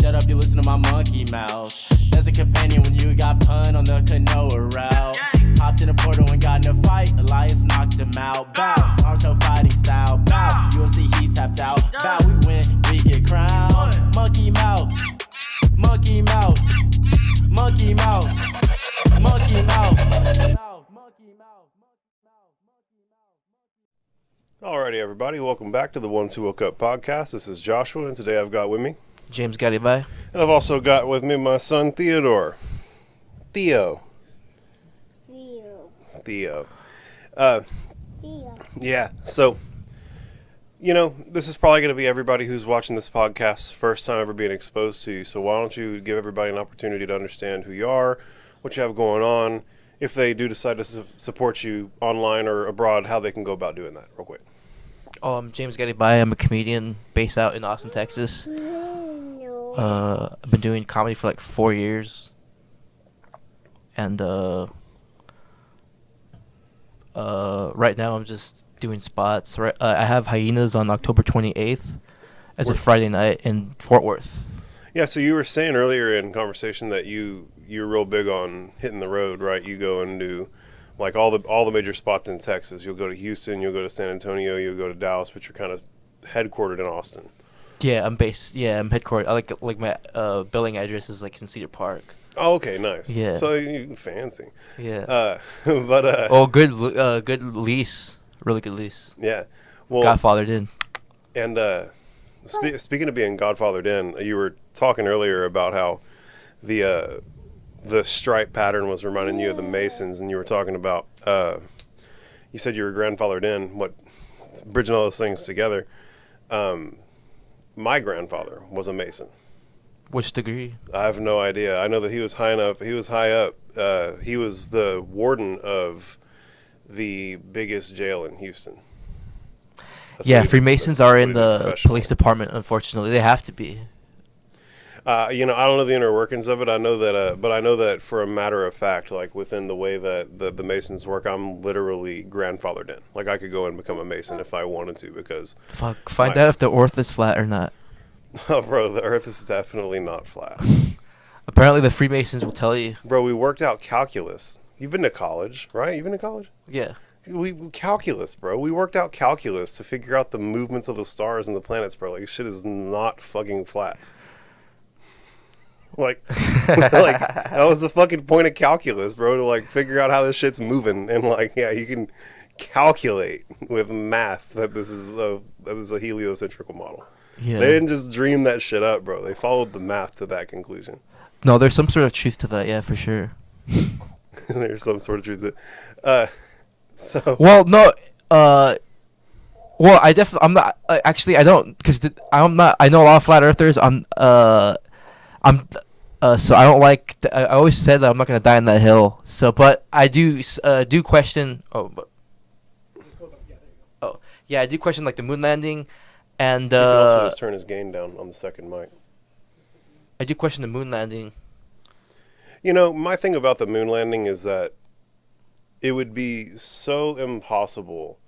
shut up, you listen to my monkey mouth. There's a companion when you got pun on the canoa route. Hopped in a portal and got in a fight, Elias knocked him out. Bow, Naruto fighting style. Bow, UFC he tapped out. Bow, we win, we get crowned. Monkey mouth, monkey mouth, monkey mouth, monkey mouth. Alrighty, everybody, welcome back to the Ones Who Woke Up podcast. This is Joshua, and today I've got with me James Garibay. And I've also got with me my son Theo. Yeah, so, you know, this is probably going to be everybody who's watching this podcast first time ever being exposed to you, so why don't you give everybody an opportunity to understand who you are, what you have going on, if they do decide to support you online or abroad, how they can go about doing that, real quick. I'm James Garibay. I'm a comedian based out in Austin, Texas. I've been doing comedy for like 4 years. And right now I'm just doing spots. I have Hyenas on October 28th as a Friday night in Fort Worth. Yeah, so you were saying earlier in conversation that you're real big on hitting the road, right? You go and do like all the major spots in Texas. You'll go to Houston, you'll go to San Antonio, you'll go to Dallas, but you're kind of headquartered in Austin. Yeah, I'm headquartered. I like my billing address is like in Cedar Park. Oh, okay, nice. Yeah. So you fancy. Yeah. Good lease. Really good lease. Yeah. Well, Godfathered in. And speaking of being godfathered in, you were talking earlier about how the stripe pattern was reminding you of the Masons, and you were talking about you said you were grandfathered in. What, bridging all those things together? My grandfather was a Mason. Which degree? I have no idea. I know that he was high enough. He was high up. He was the warden of the biggest jail in Houston. Freemasons are in the police department. Unfortunately, they have to be. I don't know the inner workings of it. I know that, but I know that for a matter of fact, like within the way that the Masons work, I'm literally grandfathered in. Like I could go and become a Mason if I wanted to, because find out if the Earth is flat or not. Oh, bro, the Earth is definitely not flat. Apparently, the Freemasons will tell you. Bro, we worked out calculus. You've been to college, right? You've been to college? Yeah. Calculus, bro. We worked out calculus to figure out the movements of the stars and the planets, bro. Like, shit is not fucking flat. Like that was the fucking point of calculus, bro, to like figure out how this shit's moving, and like, yeah, you can calculate with math that this is a heliocentrical model. Yeah. They didn't just dream that shit up, bro. They followed the math to that conclusion. No, there's some sort of truth to that, yeah, for sure. There's some sort of truth to it. Well, no, I'm not, actually, I don't, because I'm not, I know a lot of flat earthers, so I don't like, I always said that I'm not going to die on that hill, so, but I do question, I do question, like, the moon landing, and, you can also just turn his gain down on the second mic. I do question the moon landing. You know, my thing about the moon landing is that it would be so impossible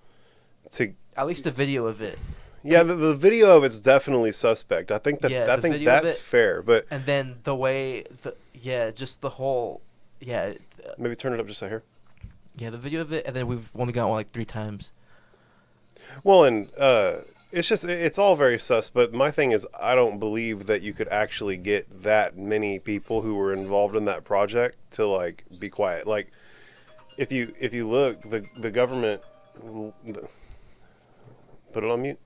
to... At least the video of it. Yeah, the video of it's definitely suspect. I think that's fair, but... And then the way... just the whole... Yeah. Maybe turn it up just right here. Yeah, the video of it, and then we've only got one like 3 times. Well, and it's all very sus, but my thing is I don't believe that you could actually get that many people who were involved in that project to, like, be quiet. Like, if you look, the government... Put it on mute.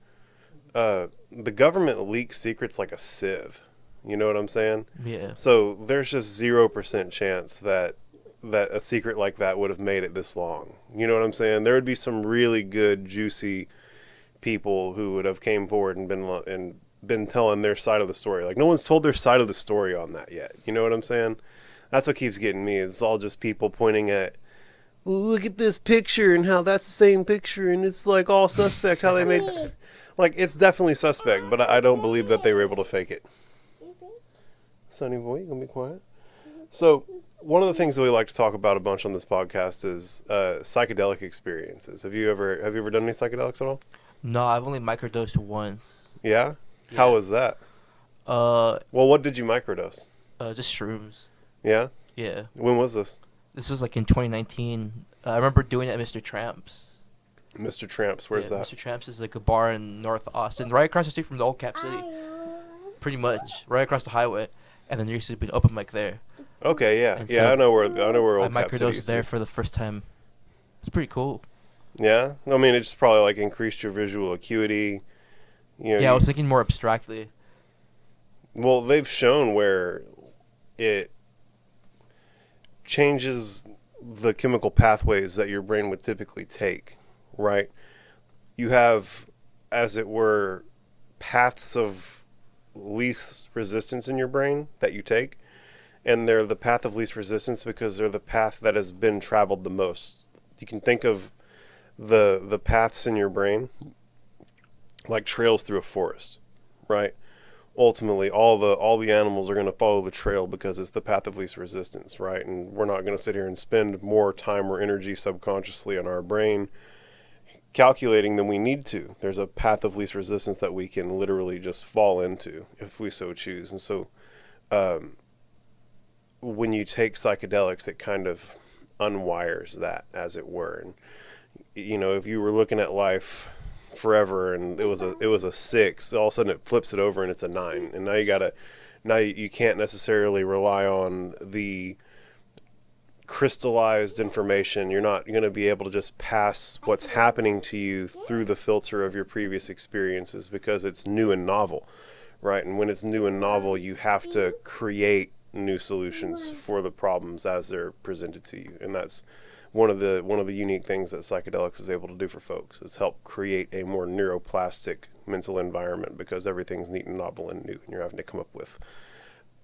The government leaks secrets like a sieve. You know what I'm saying? Yeah. So there's just 0% chance that a secret like that would have made it this long. You know what I'm saying? There would be some really good, juicy people who would have came forward and been telling their side of the story. Like, no one's told their side of the story on that yet. You know what I'm saying? That's what keeps getting me. It's all just people pointing at, well, look at this picture and how that's the same picture, and it's like all suspect how they made... Like, it's definitely suspect, but I don't believe that they were able to fake it. Sonny boy, you gonna be quiet? So, one of the things that we like to talk about a bunch on this podcast is psychedelic experiences. Have you ever done any psychedelics at all? No, I've only microdosed once. Yeah? How was that? Well, what did you microdose? Just shrooms. Yeah? Yeah. When was this? This was like in 2019. I remember doing it at Mr. Tramp's. Mr. Tramps, where's that? Mr. Tramp's is like a bar in North Austin, right across the street from the old Cap City. Pretty much, right across the highway. And then there used to be an open mic there. Okay, yeah. And Yeah, so I know where I old Cap City microdosed is. there for the first time. It's pretty cool. Yeah? I mean, it's probably like increased your visual acuity. You know, Yeah, I was thinking more abstractly. well, they've shown where it changes the chemical pathways that your brain would typically take, right? You have, as it were, paths of least resistance in your brain that you take, and they're the path of least resistance because they're the path that has been traveled the most. You can think of the paths in your brain like trails through a forest, right? Ultimately, all the animals are going to follow the trail because it's the path of least resistance, right? And we're not going to sit here and spend more time or energy subconsciously in our brain calculating than we need to. There's a path of least resistance that we can literally just fall into if we so choose. And so when you take psychedelics, it kind of unwires that, as it were. And you know, if you were looking at life forever and it was a 6, all of a sudden it flips it over and it's a 9, and now you can't necessarily rely on the crystallized information. You're not going to be able to just pass what's happening to you through the filter of your previous experiences because it's new and novel, right? And when it's new and novel, you have to create new solutions for the problems as they're presented to you. And that's one of the unique things that psychedelics is able to do for folks, is help create a more neuroplastic mental environment, because everything's neat and novel and new, and you're having to come up with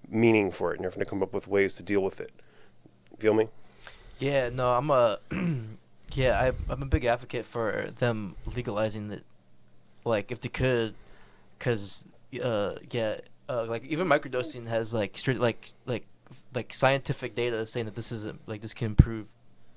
meaning for it, and you're having to come up with ways to deal with it. Feel me? Yeah, no, I'm a big advocate for them legalizing it, like if they could, cause like even microdosing has like strict like scientific data saying that this can improve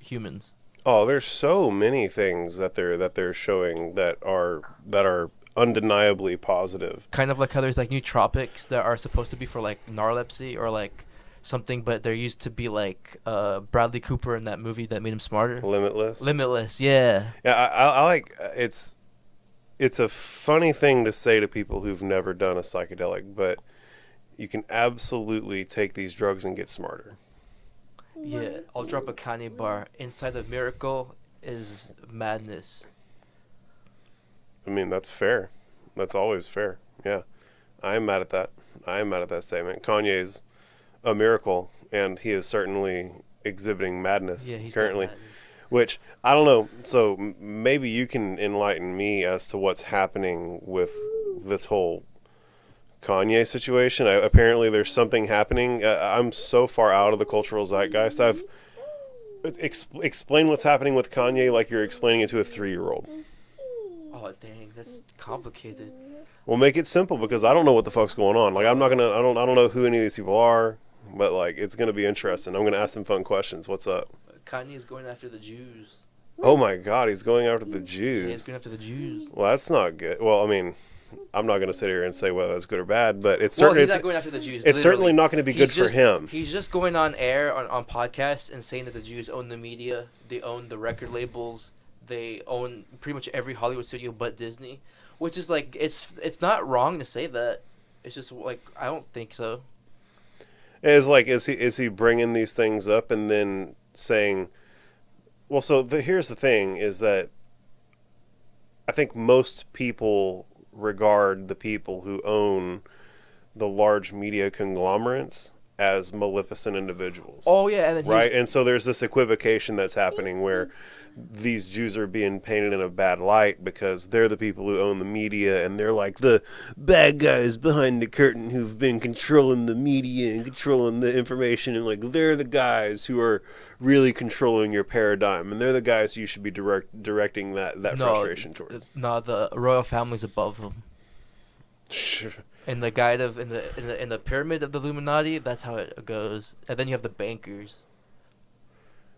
humans. Oh, there's so many things that they're showing that are undeniably positive. Kind of like how there's like nootropics that are supposed to be for like narcolepsy or like something, but there used to be like Bradley Cooper in that movie that made him smarter. Limitless, yeah. Yeah, I like it's a funny thing to say to people who've never done a psychedelic, but you can absolutely take these drugs and get smarter. Yeah, I'll drop a Kanye bar. Inside of Miracle is madness. I mean, that's fair. That's always fair. Yeah. I am mad at that. I am mad at that statement. Kanye's a miracle, and he is certainly exhibiting madness Yeah, he's currently. got madness. Which, I don't know. So maybe you can enlighten me as to what's happening with this whole Kanye situation. Apparently there's something happening. I'm so far out of the cultural zeitgeist. Explain what's happening with Kanye like you're explaining it to a 3-year-old. Oh dang, that's complicated. Well, make it simple, because I don't know what the fuck's going on. Like, I don't know who any of these people are, but like, it's gonna be interesting. I'm gonna ask some fun questions. What's up? Kanye is going after the Jews. Oh my God, he's going after the Yeah, Jews. he's going after the Jews. Well, that's not good. Well, I mean, I'm not gonna sit here and say whether that's good or bad, but it's Well, certainly he's not going after the Jews. it's certainly not going to be good for him. He's just going on air on podcasts and saying that the Jews own the media, they own the record labels, they own pretty much every Hollywood studio but Disney, which is like it's not wrong to say that. It's just like I don't think so. It's like, is he bringing these things up and then saying, well, so here's the thing, is that I think most people regard the people who own the large media conglomerates as maleficent individuals. Oh yeah, and then right? And so there's this equivocation that's happening where these Jews are being painted in a bad light because they're the people who own the media, and they're like the bad guys behind the curtain who've been controlling the media and controlling the information, and like they're the guys who are really controlling your paradigm, and they're the guys you should be directing that frustration towards. No, the royal family's above them. In the guide of in the pyramid of the Illuminati, that's how it goes. And then you have the bankers.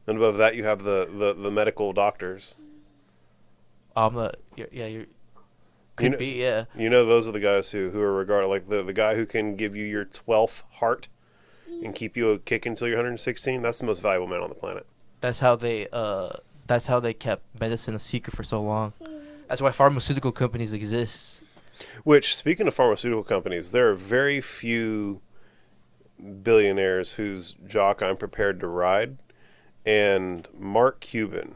And above that, you have the medical doctors. You're Could be, yeah. You know, those are the guys who are regarded like the guy who can give you your 12th heart and keep you kicking until you're 116. That's the most valuable man on the planet. That's how they kept medicine a secret for so long. That's why pharmaceutical companies exist. Which, speaking of pharmaceutical companies, there are very few billionaires whose jock I'm prepared to ride, and Mark Cuban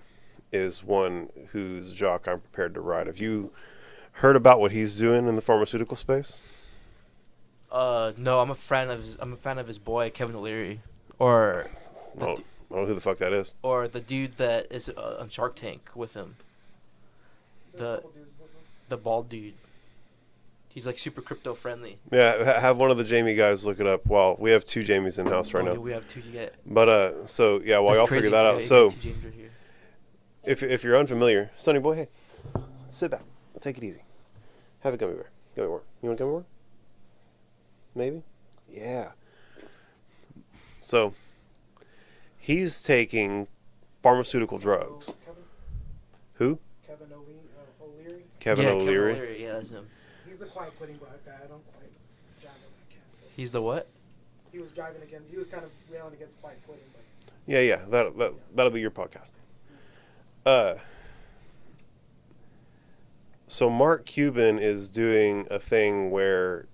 is one whose jock I'm prepared to ride. Have you heard about what he's doing in the pharmaceutical space? No, I'm a fan of his boy Kevin O'Leary, or I don't know who the fuck that is. or the dude that is on Shark Tank with him. The bald dude. He's like super crypto friendly. Yeah, have one of the Jamie guys look it up. Well, we have two Jamies in house right now. We have two to get. But so yeah, while y'all figure that out. So if you're unfamiliar, Sonny boy, hey, sit back, take it easy, have a gummy bear. Gummy worm. You want a gummy worm? Maybe. Yeah. So he's taking pharmaceutical drugs. Who? Kevin O'Leary. Kevin O'Leary. Kevin O'Leary. Yeah, that's him. He's a quiet quitting black guy. I don't quite jive with that cat. He's the what? He was driving against. He was kind of railing against quiet quitting. But Yeah. That'll be your podcast. So Mark Cuban is doing a thing where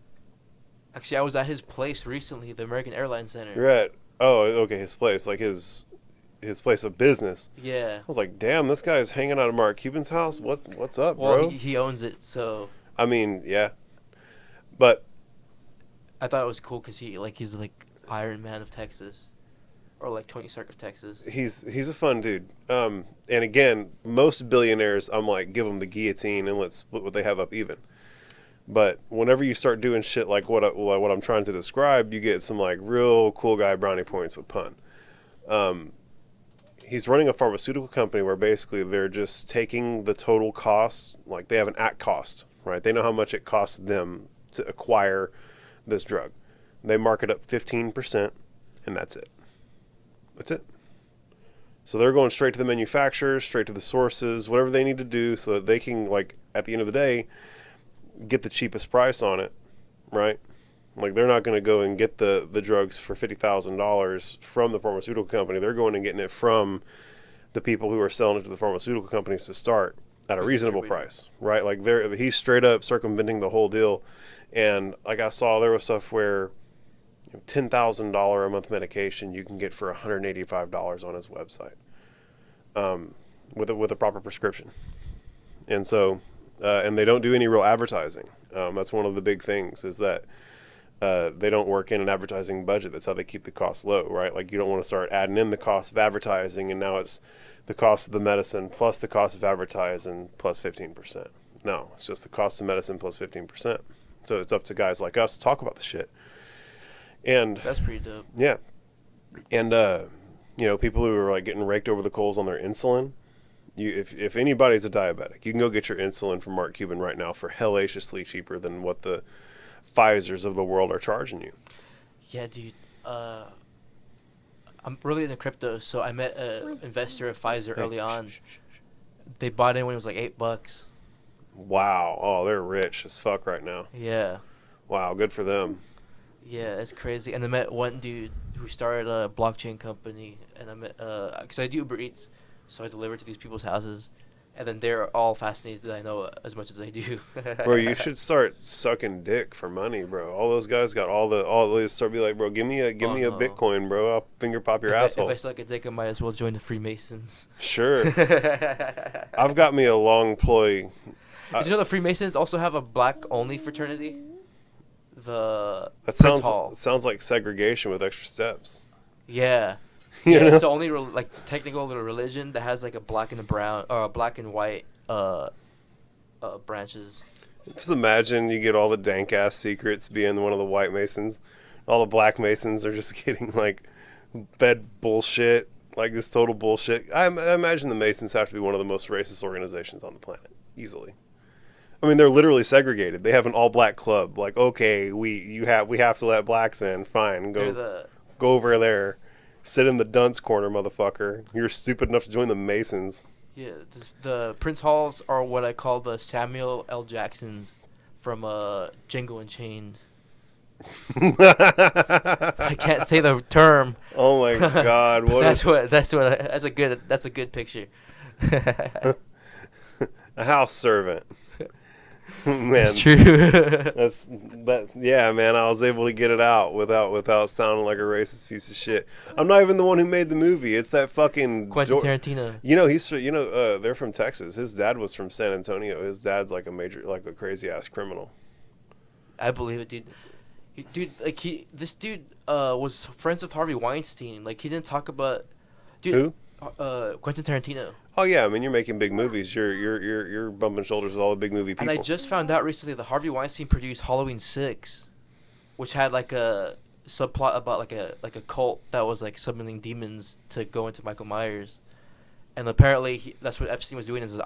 Actually, I was at his place recently, the American Airlines Center. you're at. Oh, okay, his place, like his place of business. Yeah. I was like, damn, this guy is hanging out at Mark Cuban's house. What's up, Well, bro? he owns it, so I mean, yeah, but I thought it was cool because he's like Iron Man of Texas, or like Tony Stark of Texas. he's a fun dude. And again, most billionaires, I'm like, give them the guillotine and let's split what they have up even. But whenever you start doing shit like what I'm trying to describe, you get some like real cool guy brownie points with pun. He's running a pharmaceutical company where basically they're just taking the total cost, like they have an at cost, right? They know how much it costs them to acquire this drug. They mark it up 15%, and that's it. That's it. So they're going straight to the manufacturers, straight to the sources, whatever they need to do so that they can, like, at the end of the day, get the cheapest price on it, right? Like, they're not going to go and get the drugs for $50,000 from the pharmaceutical company. They're going and getting it from the people who are selling it to the pharmaceutical companies to start at a reasonable price, right? Like, he's straight up circumventing the whole deal. And like I saw, there was stuff where $10,000 a month medication you can get for $185 on his website, with a proper prescription. And so, and they don't do any real advertising. That's one of the big things is that they don't work in an advertising budget. That's how they keep the costs low, right? Like, you don't want to start adding in the cost of advertising, and now it's the cost of the medicine plus the cost of advertising plus 15%. No, it's just the cost of medicine plus 15%. So it's up to guys like us to talk about the shit. And That's pretty dope. yeah. And, people who are like getting raked over the coals on their insulin, if anybody's a diabetic, you can go get your insulin from Mark Cuban right now for hellaciously cheaper than what the Pfizers of the world are charging you. Yeah, dude. I'm really into crypto, so I met an investor at Pfizer early on. They bought in when it was like $8. Wow. Oh, they're rich as fuck right now. Yeah. Wow, good for them. Yeah, it's crazy. And I met one dude who started a blockchain company, and I met because I do Uber Eats, so I deliver to these people's houses, and then they're all fascinated that I know as much as I do. Bro, you should start sucking dick for money, bro. All those guys got all they start be like, bro, give me a no. Bitcoin, bro. I'll finger pop your If asshole. I suck a dick, I might as well join the Freemasons. Sure. I've got me a long ploy. Did you know the Freemasons also have a black-only fraternity? That Prince Hall. sounds like segregation with extra steps. Yeah. You Yeah, know? it's the only technical little religion that has like a black and a brown or a black and white branches. Just imagine you get all the dank ass secrets being one of the white Masons. All the black Masons are just getting like fed bullshit, like this total bullshit. I imagine the Masons have to be one of the most racist organizations on the planet, easily. I mean, they're literally segregated. They have an all-black club. Like, okay, we have to let blacks in. Fine, go over there, sit in the dunce corner, motherfucker. You're stupid enough to join the Masons. Yeah, the Prince Halls are what I call the Samuel L. Jacksons from Django Unchained. I can't say the term. Oh my God! But What that's a good picture. a house servant. Man, That's true. yeah, man. I was able to get it out without sounding like a racist piece of shit. I'm not even the one who made the movie. It's that fucking Quentin Tarantino. You know, they're from Texas. His dad was from San Antonio. His dad's like a crazy ass criminal. I believe it, dude. This dude was friends with Harvey Weinstein. Like, he didn't talk about, dude. Who? Quentin Tarantino. Oh yeah, I mean, you're making big movies. You're bumping shoulders with all the big movie people. And I just found out recently that Harvey Weinstein produced Halloween 6, which had like a subplot about like a cult that was like summoning demons to go into Michael Myers, and apparently that's what Epstein was doing on his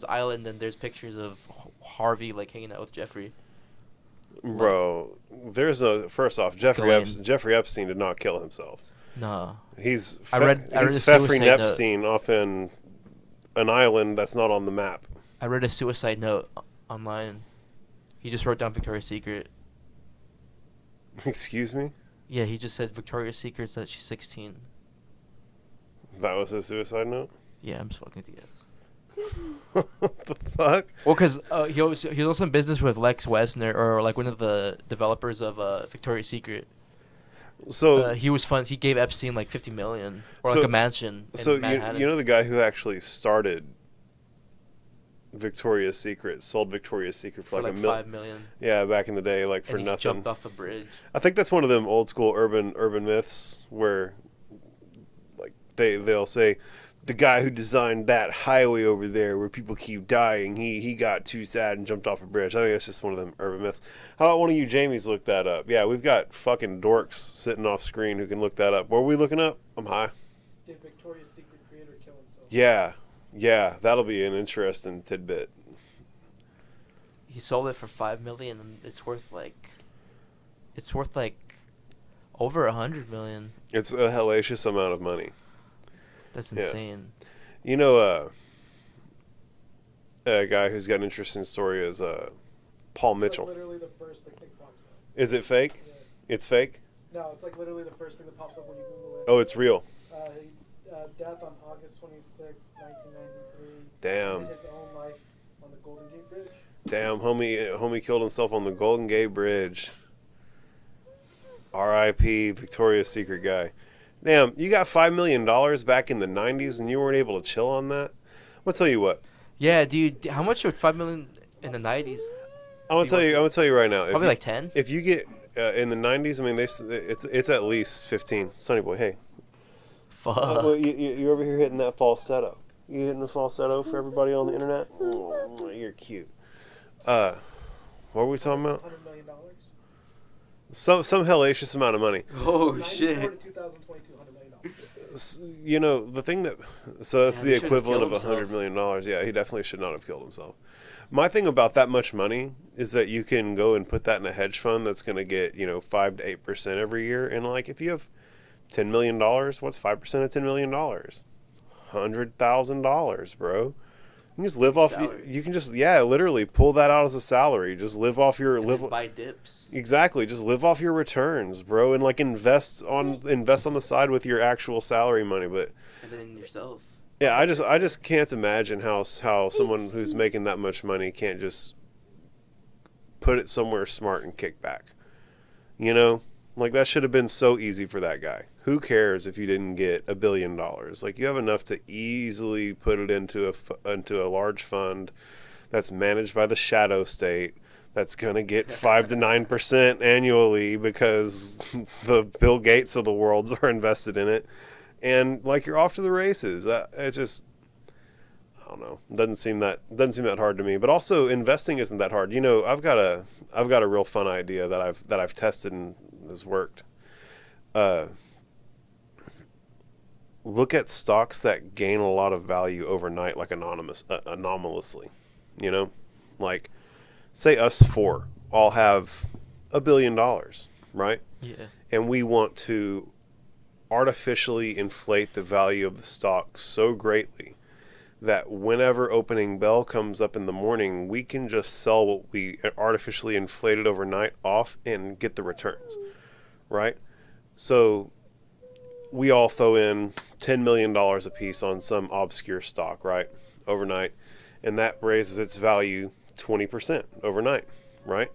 island, and there's pictures of Harvey like hanging out with Jeffrey. Bro, first off, Jeffrey Epstein did not kill himself. No. He's I read a Jeffrey suicide Epstein note. off in an island that's not on the map. I read a suicide note online. He just wrote down Victoria's Secret. Excuse me? Yeah, he just said Victoria's Secret's that she's 16. That was his suicide note? Yeah, I'm just fucking with you guys. What the fuck? Well, because he was also in business with Lex Wessner, or like one of the developers of Victoria's Secret. So He gave Epstein like $50 million or like a mansion. So in Manhattan. you know the guy who actually started Victoria's Secret, sold Victoria's Secret for like $5 million. Yeah, back in the day, like for and nothing. He jumped off a bridge. I think that's one of them old school urban myths where, like they'll say, the guy who designed that highway over there where people keep dying, he got too sad and jumped off a bridge. I think that's just one of them urban myths. How about one of you Jamies look that up? Yeah, we've got fucking dorks sitting off screen who can look that up. What are we looking up? I'm high. Did Victoria's Secret creator kill himself? Yeah, that'll be an interesting tidbit. He sold it for $5 million, and it's worth like over $100 million. It's a hellacious amount of money. That's insane. Yeah. You know, a guy who's got an interesting story is Paul Mitchell. Like literally the first thing that pops up. Is it fake? Yeah. It's fake? No, it's like literally the first thing that pops up when you Google it. Oh, it's real. Death on August 26, 1993. Damn. Ended his own life on the Golden Gate Bridge. Damn, homie killed himself on the Golden Gate Bridge. R.I.P. Victoria's Secret guy. Damn, you got $5 million back in the 90s and you weren't able to chill on that? I'll tell you what. Yeah, dude. How much was $5 million in the 90s? I'm gonna tell you right now. Probably like 10. If you get in the 90s, I mean, it's at least 15. Sonny boy, hey. Fuck. Well, you're over here hitting that falsetto. You hitting the falsetto for everybody on the internet? Oh, you're cute. What were we talking about? $100 million. Some hellacious amount of money. Oh, shit. 2022, $100 million. You know, the thing that... So that's Yeah, the he should've equivalent of killed $100 million. Yeah, he definitely should not have killed himself. My thing about that much money is that you can go and put that in a hedge fund that's going to get, 5 to 8% every year. And, like, if you have $10 million, what's 5% of $10 million? $100,000, bro. You can just live off. You can just literally pull that out as a salary. Just live off your Buy dips. Exactly. Just live off your returns, bro, and like invest on the side with your actual salary money. But And then in yourself. yeah, I just can't imagine how someone who's making that much money can't just put it somewhere smart and kick back. Like that should have been so easy for that guy. Who cares if you didn't get $1 billion? Like you have enough to easily put it into a large fund that's managed by the shadow state that's going to get 5 to 9% annually because the Bill Gates of the world are invested in it. And like you're off to the races. It just, I don't know. Doesn't seem that hard to me. But also investing isn't that hard. I've got a real fun idea that I've tested and has worked. Look at stocks that gain a lot of value overnight, like anomalously. Like say us four all have $1 billion, right? Yeah. And we want to artificially inflate the value of the stock so greatly that whenever opening bell comes up in the morning, we can just sell what we artificially inflated overnight off and get the returns, right? So we all throw in $10 million a piece on some obscure stock, right, overnight, and that raises its value 20% overnight, right?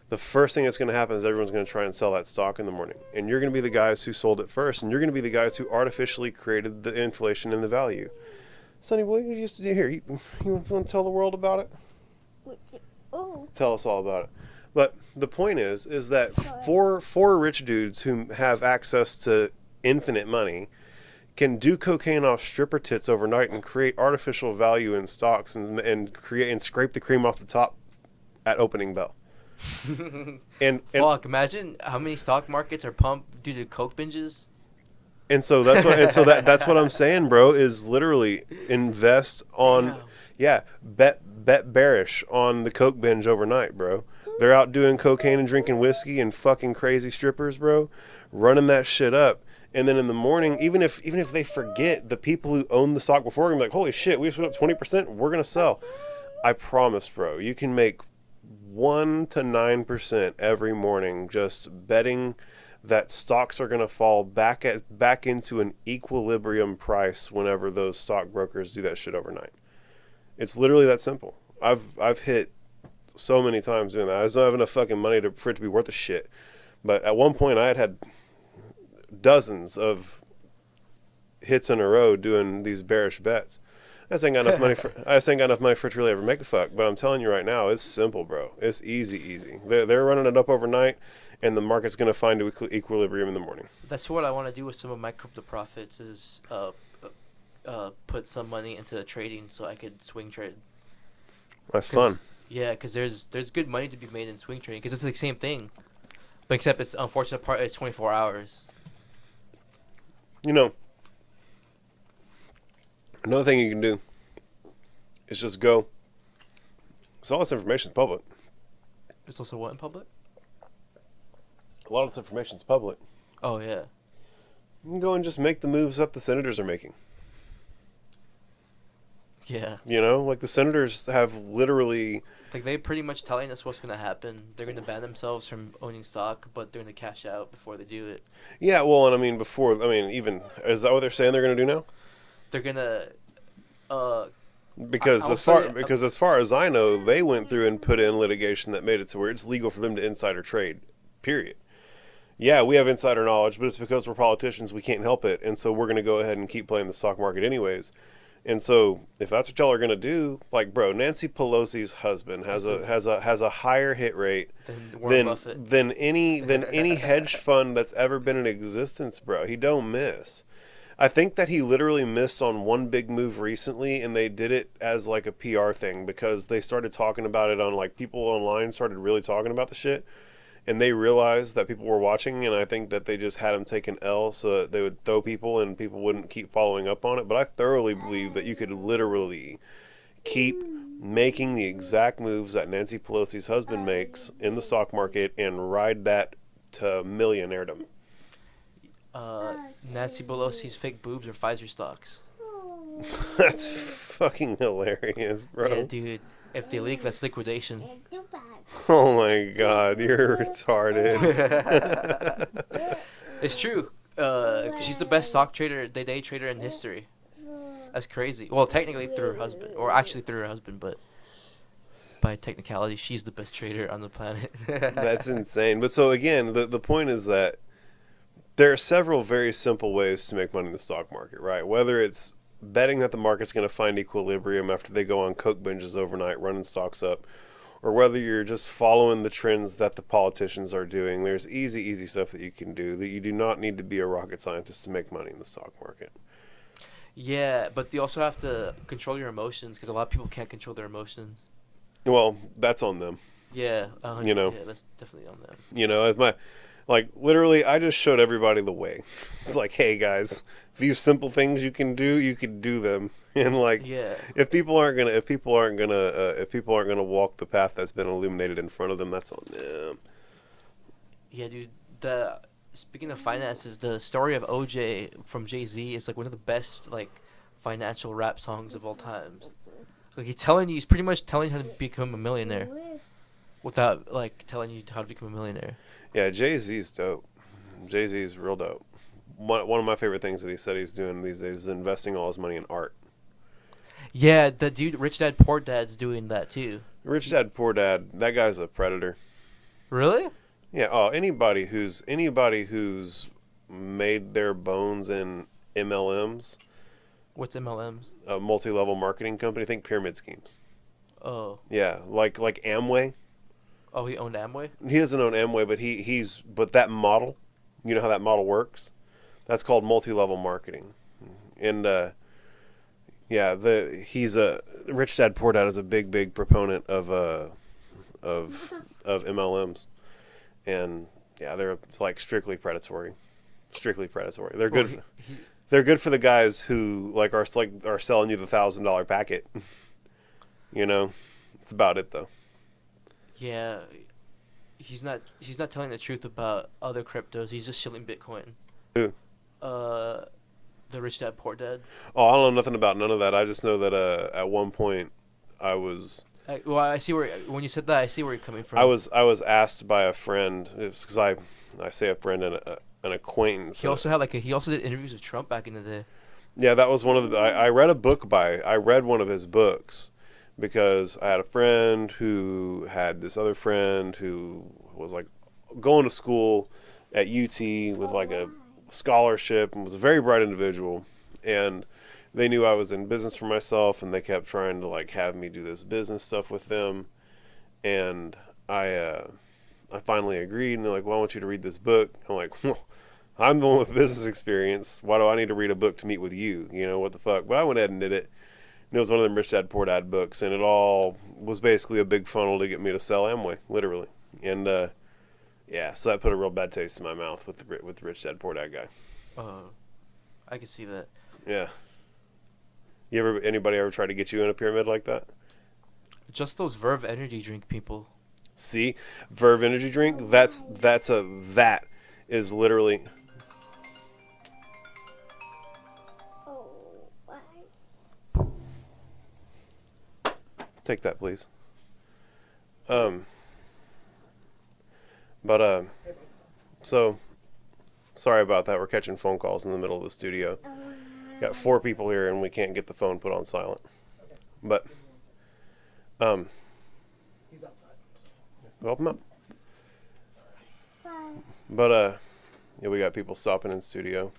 The first thing that's going to happen is everyone's going to try and sell that stock in the morning. And you're going to be the guys who sold it first, and you're going to be the guys who artificially created the inflation in the value. Sonny boy, you used to do here. You want to tell the world about it? Oh. Tell us all about it. But the point is that four rich dudes who have access to infinite money can do cocaine off stripper tits overnight and create artificial value in stocks and create and scrape the cream off the top at opening bell. and Fuck! Imagine how many stock markets are pumped due to coke binges. And so that's what I'm saying, bro. Is literally invest on, bet bearish on the coke binge overnight, bro. They're out doing cocaine and drinking whiskey and fucking crazy strippers, bro, running that shit up. And then in the morning, even if they forget, the people who own the stock before are gonna be like, holy shit, we just went up 20%. We're gonna sell. I promise, bro. You can make 1 to 9% every morning just betting that stocks are going to fall back into an equilibrium price whenever those stockbrokers do that shit overnight. It's literally that simple. I've hit so many times doing that. I just don't have enough fucking money for it to be worth a shit. But at one point, I had dozens of hits in a row doing these bearish bets. I just ain't got enough money for it to really ever make a fuck. But I'm telling you right now, it's simple, bro. It's easy. They're running it up overnight, and the market's gonna find equilibrium in the morning. That's what I want to do with some of my crypto profits is put some money into trading so I could swing trade. That's fun. Yeah, because there's good money to be made in swing trading because it's the same thing, but except it's unfortunate part is 24 hours. You know, another thing you can do is just go. So all this information is public. It's also what in public? A lot of this information is public. Oh yeah. You can go and just make the moves that the senators are making. Yeah. You know, like the senators have literally... Like they pretty much telling us what's going to happen. They're going to ban themselves from owning stock, but they're going to cash out before they do it. Yeah, well, and I mean, even... Is that what they're saying they're going to do now? They're going to... Because as far as I know, they went through and put in litigation that made it to where it's legal for them to insider trade, period. Yeah, we have insider knowledge, but it's because we're politicians, we can't help it, and so we're going to go ahead and keep playing the stock market anyways. And so, if that's what y'all are going to do, like, bro, Nancy Pelosi's husband has a higher hit rate than any hedge fund that's ever been in existence, bro. He don't miss. I think that he literally missed on one big move recently, and they did it as like a PR thing because they started talking about it on, like, people online started really talking about the shit, and they realized that people were watching, and I think that they just had him take an L so that they would throw people and people wouldn't keep following up on it. But I thoroughly believe that you could literally keep making the exact moves that Nancy Pelosi's husband makes in the stock market and ride that to millionairedom. Nancy Pelosi's fake boobs or Pfizer stocks. That's fucking hilarious, bro. Yeah, dude. If they leak, that's liquidation. Oh my god, you're retarded. It's true. 'Cause she's the best stock trader, day trader in history. That's crazy. Well, technically through her husband, or actually through her husband, but by technicality, she's the best trader on the planet. That's insane. But so again, the point is that there are several very simple ways to make money in the stock market, right? Whether it's betting that the market's going to find equilibrium after they go on coke binges overnight, running stocks up, or whether you're just following the trends that the politicians are doing. There's easy stuff that you can do that you do not need to be a rocket scientist to make money in the stock market. Yeah, but you also have to control your emotions because a lot of people can't control their emotions. Well, that's on them. Yeah, you know. Yeah, that's definitely on them. You know, as my... Like, literally, I just showed everybody the way. It's like, hey, guys, these simple things you can do them. And, like, yeah. if people aren't gonna walk the path that's been illuminated in front of them, that's on them. Yeah, dude. Speaking of finances, the story of OJ from Jay-Z is, like, one of the best, like, financial rap songs of all times. Like he's pretty much telling you how to become a millionaire, without like telling you how to become a millionaire. Yeah, Jay-Z's dope. Jay-Z's real dope. One of my favorite things that he said he's doing these days is investing all his money in art. Yeah, the dude, Rich Dad Poor Dad's doing that too. Rich Dad Poor Dad, that guy's a predator. Really? Yeah. Oh, anybody who's made their bones in MLMs, What's MLMs? a multi-level marketing company. Think pyramid schemes. Oh. Yeah, like Amway. Oh, he owned Amway? He doesn't own Amway, but that model, you know how that model works? That's called multi-level marketing. And Rich Dad Poor Dad is a big proponent of MLMs. And yeah, they're like strictly predatory. They're good. They're good for the guys who are selling you the $1,000 packet. You know, it's about it though. Yeah. He's not telling the truth about other cryptos. He's just shilling Bitcoin. Who? The Rich Dad Poor Dad. Oh, I don't know nothing about none of that. I just know that at one point I was. I see where when you said that, I see where you're coming from. I was asked by a friend, because I say a friend and an acquaintance. He also had he also did interviews with Trump back in the day. Yeah, that was one of the. I read one of his books because I had a friend who had this other friend who was going to school at UT with a scholarship and was a very bright individual, and they knew I was in business for myself, and they kept trying to have me do this business stuff with them, and I finally agreed, and they're like, well, I want you to read this book. I'm like, well, I'm the one with business experience. Why do I need to read a book to meet with you? You know, what the fuck? But I went ahead and did it. And it was one of them Rich Dad Poor Dad books, and it all was basically a big funnel to get me to sell Amway, literally. And yeah, so that put a real bad taste in my mouth with the Rich Dad Poor Dad guy. Oh, I can see that. Yeah. Anybody ever try to get you in a pyramid like that? Just those Verve energy drink people. See, Verve energy drink. That is literally. Oh, what? Take that, please. So sorry about that. We're catching phone calls in the middle of the studio. Got 4 people here, and we can't get the phone put on silent. But He's outside. go help him up. Bye. But yeah, we got people stopping in studio.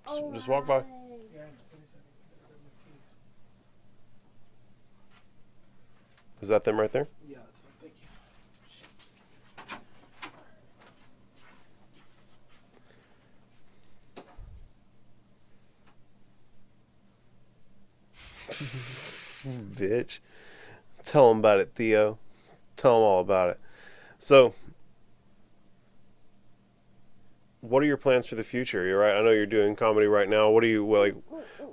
Just walk by. Yeah, 27. Is that them right there? Yeah, so thank you. Bitch. Tell them about it, Theo. Tell them all about it. So, what are your plans for the future? You're right. I know you're doing comedy right now. What are you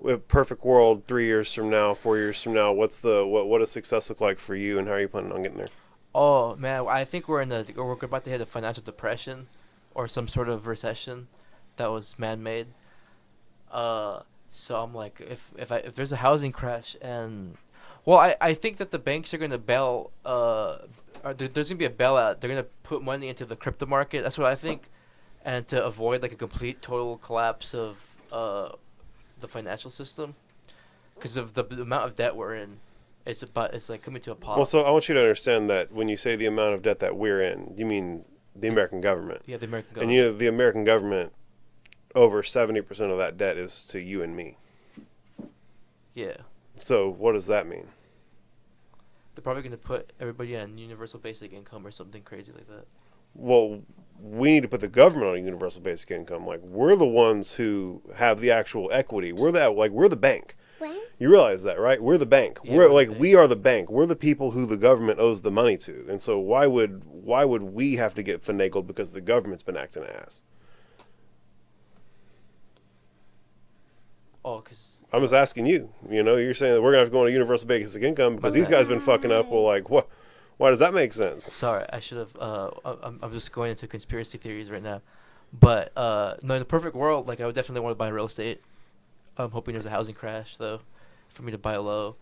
with Perfect World 3 years from now, 4 years from now? What does success look like for you, and how are you planning on getting there? Oh man, I think we're about to hit a financial depression, or some sort of recession, that was man-made. So I'm like, if there's a housing crash, and I think that the banks are gonna bail. There's gonna be a bailout. They're gonna put money into the crypto market. That's what I think, and to avoid a complete total collapse of the financial system, because of the amount of debt we're in. It's coming to a pop. Well, so I want you to understand that when you say the amount of debt that we're in, you mean the American government. Yeah, the American And government. the American government, over 70% of that debt is to you and me. Yeah. So what does that mean? They're probably going to put everybody on universal basic income or something crazy like that. Well, we need to put the government on a universal basic income. We're the ones who have the actual equity. We're the bank. When? You realize that, right? We're the bank. Yeah, we're we're the bank. we are the bank. We're the people who the government owes the money to. And so why would we have to get finagled because the government's been acting ass? Oh, because... I'm just asking you. You're saying that we're going to have to go on a universal basic income because these guys been fucking up. Well, what? Why does that make sense? Sorry, I should have... I'm just going into conspiracy theories right now. But, no, in the perfect world, I would definitely want to buy real estate. I'm hoping there's a housing crash though, for me to buy low.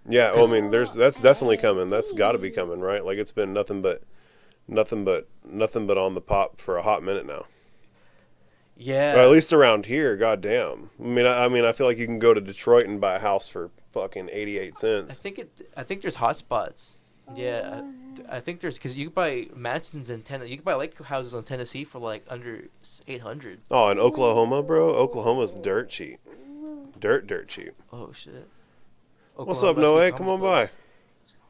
Yeah, well, I mean, that's definitely coming. That's got to be coming, right? Like it's been nothing but on the pop for a hot minute now. Yeah. Or at least around here, goddamn. I mean, I feel like you can go to Detroit and buy a house for fucking 88 cents. I think there's hot spots. Yeah, I think there's because you can buy mansions in Tennessee. You can buy lake houses in Tennessee for like under 800. Oh, in Oklahoma, bro. Oklahoma's dirt cheap. Dirt cheap. Oh shit. What's up, Noah? Come on by.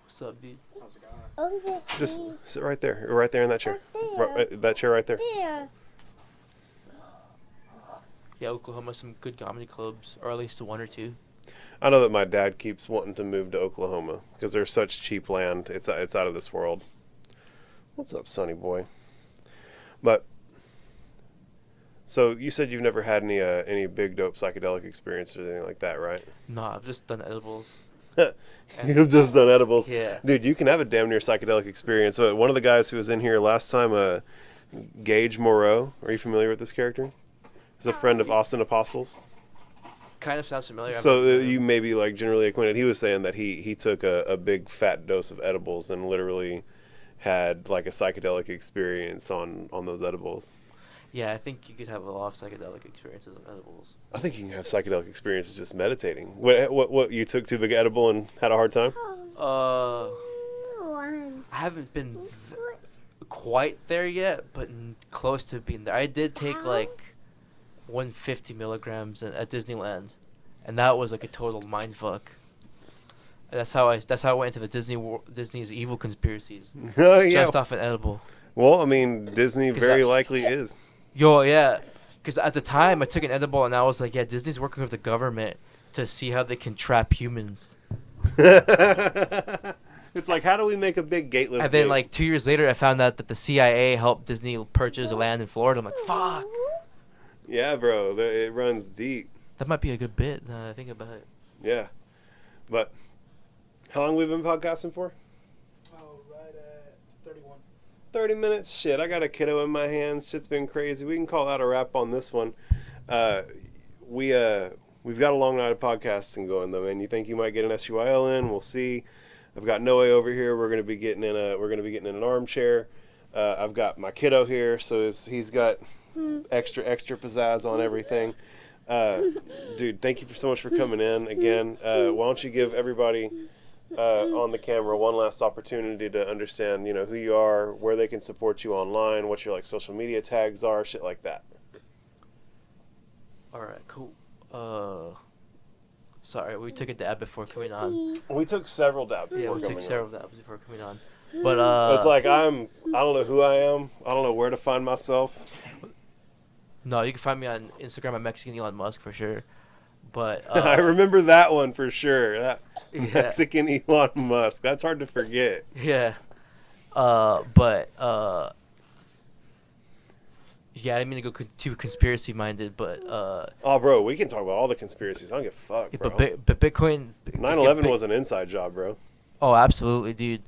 What's up, dude? How's it going? Just sit right there. Right there in that chair. That chair right there. There. Yeah, Oklahoma has some good comedy clubs, or at least one or two. I know that my dad keeps wanting to move to Oklahoma because there's such cheap land. It's out of this world. What's up, Sonny boy? But so you said you've never had any big dope psychedelic experiences or anything like that, right? No, I've just done edibles. You've just done edibles. Yeah. Dude, you can have a damn near psychedelic experience. One of the guys who was in here last time, Gage Moreau. Are you familiar with this character? He's a friend of Austin Apostles. Kind of sounds familiar. So you may be like generally acquainted. He was saying that he took a big fat dose of edibles and literally had like a psychedelic experience on those edibles. Yeah, I think you could have a lot of psychedelic experiences on edibles. I think you can have psychedelic experiences just meditating. What you took too big edible and had a hard time? One. I haven't been quite there yet, but close to being there. I did take like 150 milligrams at Disneyland, and that was like a total mind fuck. That's how I went into the Disney's evil conspiracies. Oh yeah. Just off an edible. Well, I mean, Disney very likely is. Yo, yeah. Because at the time, I took an edible, and I was like, yeah, Disney's working with the government to see how they can trap humans. It's like, how do we make a big gateless And then, gate? like, 2 years later, I found out that the CIA helped Disney purchase land in Florida. I'm like, fuck. Yeah, bro. It runs deep. That might be a good bit, now that I think about it. Yeah. But how long we been podcasting for? Oh, right at 31. 30 minutes. Shit, I got a kiddo in my hands. Shit's been crazy. We can call that a wrap on this one. We've got a long night of podcasting going though, man. You think you might get an SUIL in? We'll see. I've got Noe over here. We're gonna be getting in an armchair. I've got my kiddo here, so he's got extra pizzazz on everything. Dude, thank you so much for coming in again. Why don't you give everybody on the camera one last opportunity to understand, who you are, where they can support you online, what your like social media tags are, shit like that. All right, cool. Sorry, we took a dab before coming on. We took several dabs. Yeah, before we coming took on. several dabs before coming on. But It's like I don't know who I am. I don't know where to find myself. no, you can find me on Instagram at Mexican Elon Musk for sure. But I remember that one for sure. That Yeah. Mexican Elon Musk. That's hard to forget. yeah, yeah, I didn't mean to go too conspiracy minded, but Oh, bro, we can talk about all the conspiracies. I don't give a fuck, yeah, bro. but Bitcoin. 9/11 was an inside job, bro. Oh, absolutely, dude.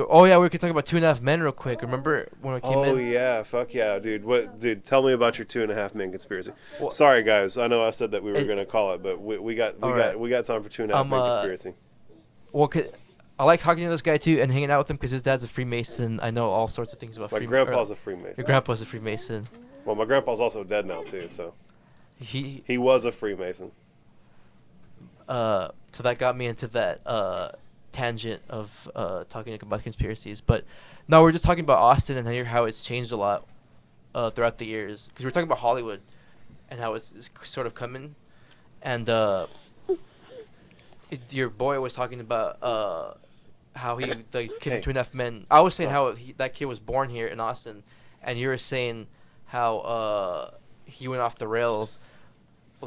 Oh yeah, we could talk about 2.5 Men real quick. Remember when we came in? Oh yeah, fuck yeah, dude. Dude? Tell me about your 2.5 Men conspiracy. Well- Sorry, guys. I know I said that we were It- gonna call it, but we got Alright. time for 2.5 Men conspiracy. Well, I like talking to this guy too and hanging out with him because his dad's a Freemason. I know all sorts of things about My Freemason. grandpa's a Freemason. Your grandpa's a Freemason. Well, my grandpa's also dead now too, so He he was a Freemason. so that got me into that tangent of talking about conspiracies. But no, we're just talking about Austin and how it's changed a lot throughout the years. Because we're talking about Hollywood and how it's sort of coming. And your boy was talking about how the kid from 2.5 Men. I was saying how that kid was born here in Austin, and you were saying how he went off the rails.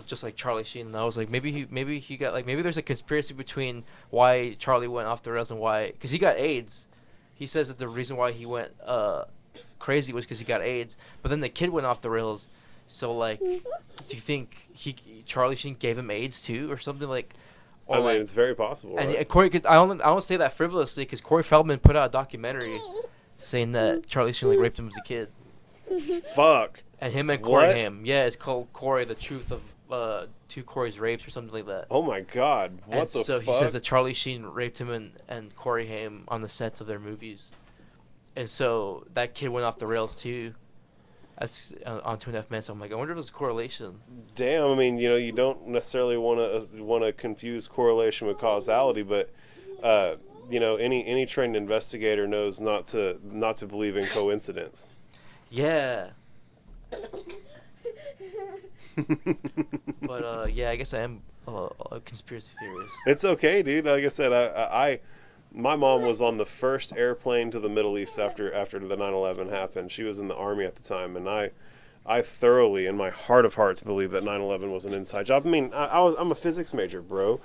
Just like Charlie Sheen, and I was like, maybe he got like maybe there's a conspiracy between why Charlie went off the rails and why, because he got AIDS. He says that the reason why he went crazy was because he got AIDS, but then the kid went off the rails. So like, do you think Charlie Sheen gave him AIDS too, or something like? Or I mean, like, it's very possible. and Right? Corey, cause I don't say that frivolously, because Corey Feldman put out a documentary saying that Charlie Sheen like raped him as a kid. Fuck. And him and Corey What? Haim. Yeah, it's called Corey, the truth of two Corey's rapes or something like that. Oh my god. What And the so fuck? he says that Charlie Sheen raped him and Corey Haim on the sets of their movies. And so that kid went off the rails too. That's on 2.5 Men. So I'm like, I wonder if there's a correlation. Damn, I mean, you don't necessarily want to confuse correlation with causality, but any trained investigator knows not to believe in coincidence. Yeah. But yeah, I guess I am a conspiracy theorist. It's okay, dude. Like I said, my mom was on the first airplane to the Middle East after the 9/11 happened. She was in the Army at the time, and I thoroughly, in my heart of hearts, believe that 9/11 was an inside job. I mean, I'm a physics major, bro.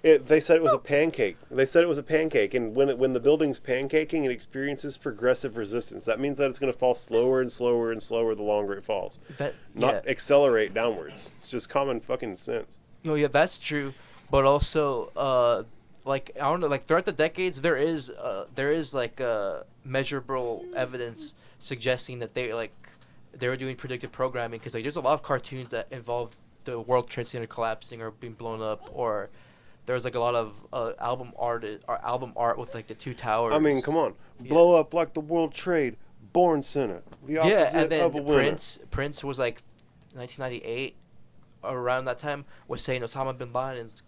They said it was a pancake. They said it was a pancake, and when the building's pancaking, it experiences progressive resistance. That means that it's going to fall slower and slower and slower the longer it falls. Not accelerate downwards. It's just common fucking sense. Oh yeah, that's true. But also, like I don't know, like throughout the decades, there is like measurable evidence suggesting that they were doing predictive programming, because like there's a lot of cartoons that involve the World Trade Center collapsing or being blown up, or there's like a lot of album art with like the two towers. I mean, come on, blow up like the World Trade, Born Center, the opposite and then of a winner. Prince was like 1998, around that time, was saying Osama bin Laden's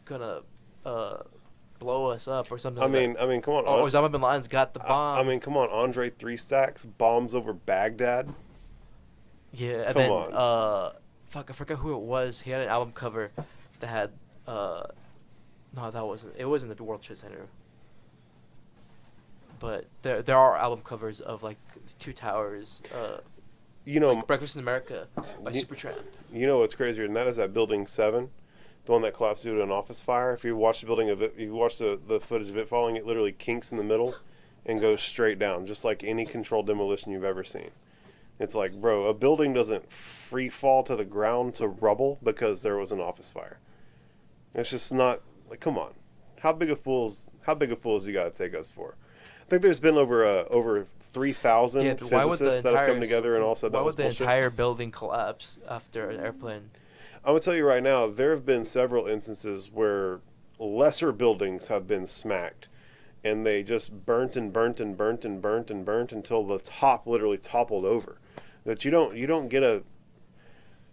gonna blow us up or something. I mean, come on. Oh, Osama bin Laden's got the bomb. I mean, come on, Andre 3 Stacks bombs over Baghdad. Yeah, and Come then on. fuck, I forgot who it was. He had an album cover that had no, that wasn't. It wasn't the World Trade Center. But there are album covers of like two towers. Like Breakfast in America by Supertramp. You know what's crazier than that is that Building 7, the one that collapsed due to an office fire. If you watch you watch the footage of it falling, it literally kinks in the middle and goes straight down, just like any controlled demolition you've ever seen. It's like, bro, a building doesn't free fall to the ground to rubble because there was an office fire. It's just not, like, come on. How big of fools you got to take us for? I think there's been over 3,000 physicists that have come together and all said that was bullshit. Why would the entire building collapse after an airplane? I'm going to tell you right now, there have been several instances where lesser buildings have been smacked and they just burnt and burnt and burnt and burnt and burnt until the top literally toppled over. But you don't get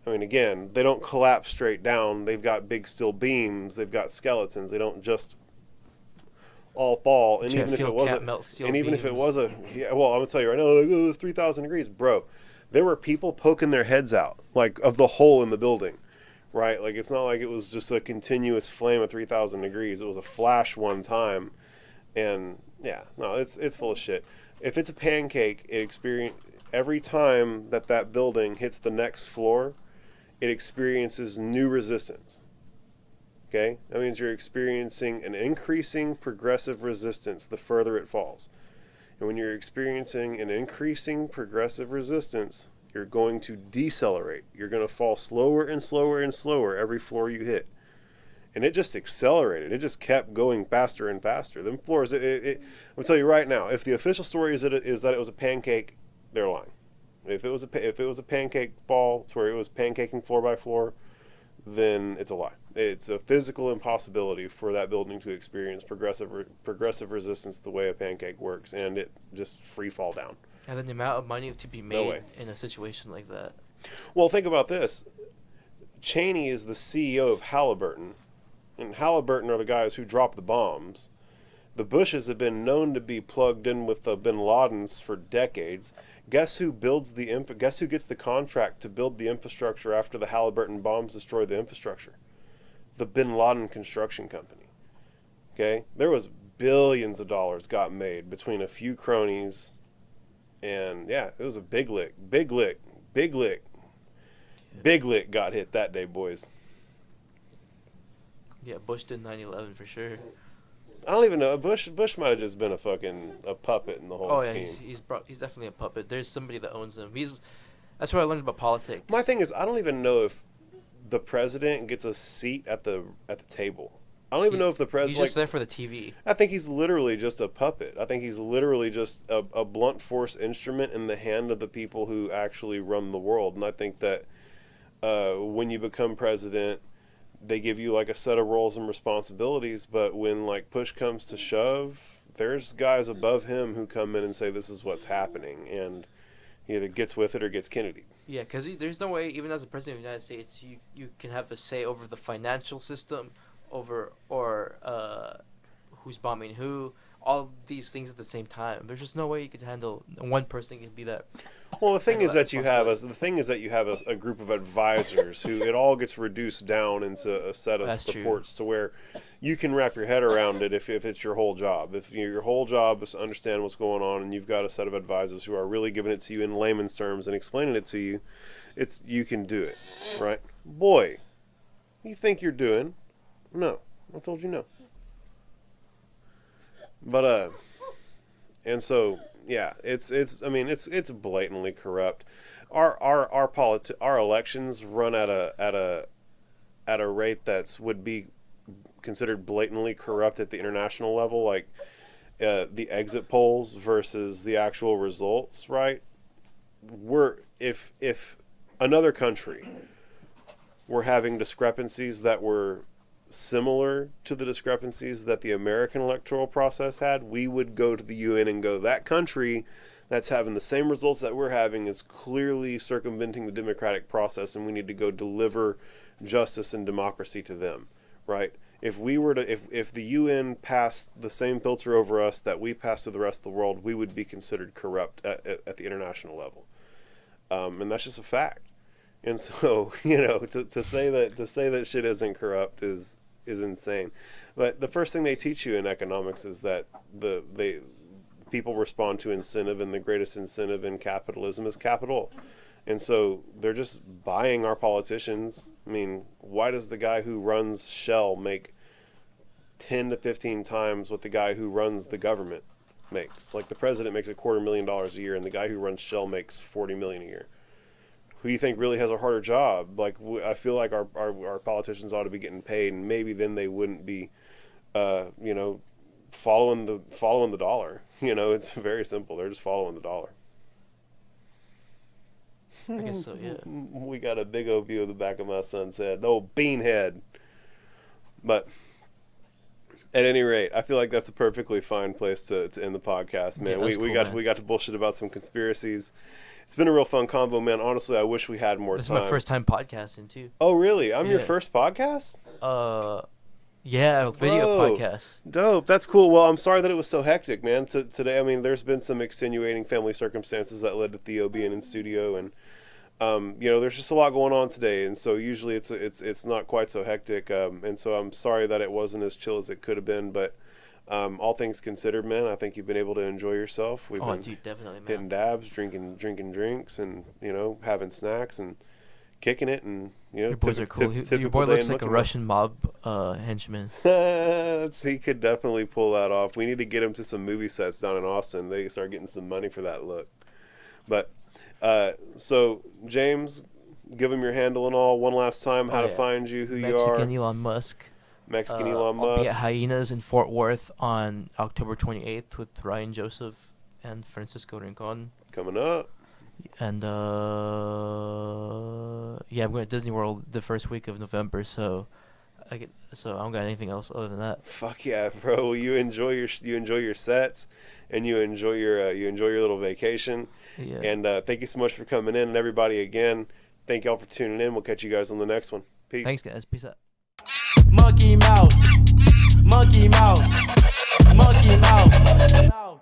I mean, again, they don't collapse straight down. They've got big steel beams. They've got skeletons. They don't just all fall. And even if it wasn't, and even if it was I'm gonna tell you right now, like, it was 3,000 degrees, bro. There were people poking their heads out, like, of the hole in the building, right? Like, it's not like it was just a continuous flame of 3,000 degrees. It was a flash one time, and yeah, no, it's full of shit. If it's a pancake, every time that building hits the next floor, it experiences new resistance. Okay? That means you're experiencing an increasing progressive resistance the further it falls. And when you're experiencing an increasing progressive resistance, you're going to decelerate. You're going to fall slower and slower and slower every floor you hit. And it just accelerated. It just kept going faster and faster. Them floors, I'm going to tell you right now, if the official story is that it was a pancake, they're lying. If it was a pancake fall to where it was pancaking floor by floor, then it's a lie. It's a physical impossibility for that building to experience progressive resistance the way a pancake works, and it just free fall down. And then the amount of money to be made in a situation like that. Well, think about this. Cheney is the CEO of Halliburton, and Halliburton are the guys who dropped the bombs. The Bushes have been known to be plugged in with the Bin Ladens for decades. Guess who gets the contract to build the infrastructure after the Halliburton bombs destroyed the infrastructure? The Bin Laden Construction Company. Okay? There was billions of dollars got made between a few cronies, and yeah, it was a big lick got hit that day, boys. Yeah, Bush did 9/11 for sure. I don't even know. Bush might have just been a puppet in the whole scheme. He's definitely a puppet. There's somebody that owns him. That's what I learned about politics. My thing is, I don't even know if the president gets a seat at the table. I don't even know if the He's president. just there for the TV. I think he's literally just a puppet. I think he's literally just a blunt force instrument in the hand of the people who actually run the world. And I think that when you become president, they give you like a set of roles and responsibilities. But when like push comes to shove, there's guys above him who come in and say, this is what's happening. And he either gets with it or gets Kennedy. Yeah, because there's no way, even as a president of the United States, you can have a say over the financial system, or who's bombing who, all these things at the same time. There's just no way you could handle one person can be that. Well, the thing is that you have responsibility. a group of advisors who it all gets reduced down into a set of That's reports to where you can wrap your head around it if it's your whole job. If your whole job is to understand what's going on and you've got a set of advisors who are really giving it to you in layman's terms and explaining it to you, you can do it, right? Boy, you think you're doing? No, I told you no. But and so yeah, it's blatantly corrupt. Our elections run at a rate that's would be considered blatantly corrupt at the international level, like the exit polls versus the actual results, right? If another country were having discrepancies that were similar to the discrepancies that the American electoral process had, we would go to the UN and go, that country that's having the same results that we're having is clearly circumventing the democratic process, and we need to go deliver justice and democracy to them, right? If we were to, if the UN passed the same filter over us that we passed to the rest of the world, we would be considered corrupt at the international level, and that's just a fact. And so, to say that shit isn't corrupt is insane. But the first thing they teach you in economics is that people respond to incentive, and the greatest incentive in capitalism is capital. And so they're just buying our politicians. I mean, why does the guy who runs Shell make 10 to 15 times what the guy who runs the government makes? Like, the president makes $250,000 a year, and the guy who runs Shell makes $40 million a year. Who do you think really has a harder job? Like, I feel like our politicians ought to be getting paid, and maybe then they wouldn't be, following the dollar. It's very simple. They're just following the dollar. I guess so, yeah. We got a big old view of the back of my son's head, the old beanhead. But at any rate, I feel like that's a perfectly fine place to end the podcast, man. Yeah, we got to bullshit about some conspiracies. It's been a real fun convo, man. Honestly, I wish we had more time. This is my first time podcasting too. Oh, really? I'm your Yeah. first podcast? Yeah, a video Whoa. podcast. Dope. That's cool. Well, I'm sorry that it was so hectic, man. Today, I mean, there's been some extenuating family circumstances that led to Theo being in studio, and there's just a lot going on today, and so usually it's not quite so hectic, and so I'm sorry that it wasn't as chill as it could have been, but all things considered, man, I think you've been able to enjoy yourself. We've been Dude, definitely, man. hitting dabs, drinking drinks, and having snacks and kicking it, and Your boys are cool. Your boy looks like a Russian mob henchman. He could definitely pull that off. We need to get him to some movie sets down in Austin. They start getting some money for that look. But so James, give him your handle and all one last time. How to find you, who you are. Mexican Elon Musk. Mexican Elon I'll be Musk. at Hyenas in Fort Worth on October 28th with Ryan Joseph and Francisco Rincon. Coming up. And I'm going to Disney World the first week of November, so I don't got anything else other than that. Fuck yeah, bro. Well, you enjoy your sets, and you enjoy your little vacation. Yeah. And thank you so much for coming in, and everybody again, thank y'all for tuning in. We'll catch you guys on the next one. Peace. Thanks, guys. Peace out. Monkey mouth, monkey mouth, monkey mouth, monkey mouth.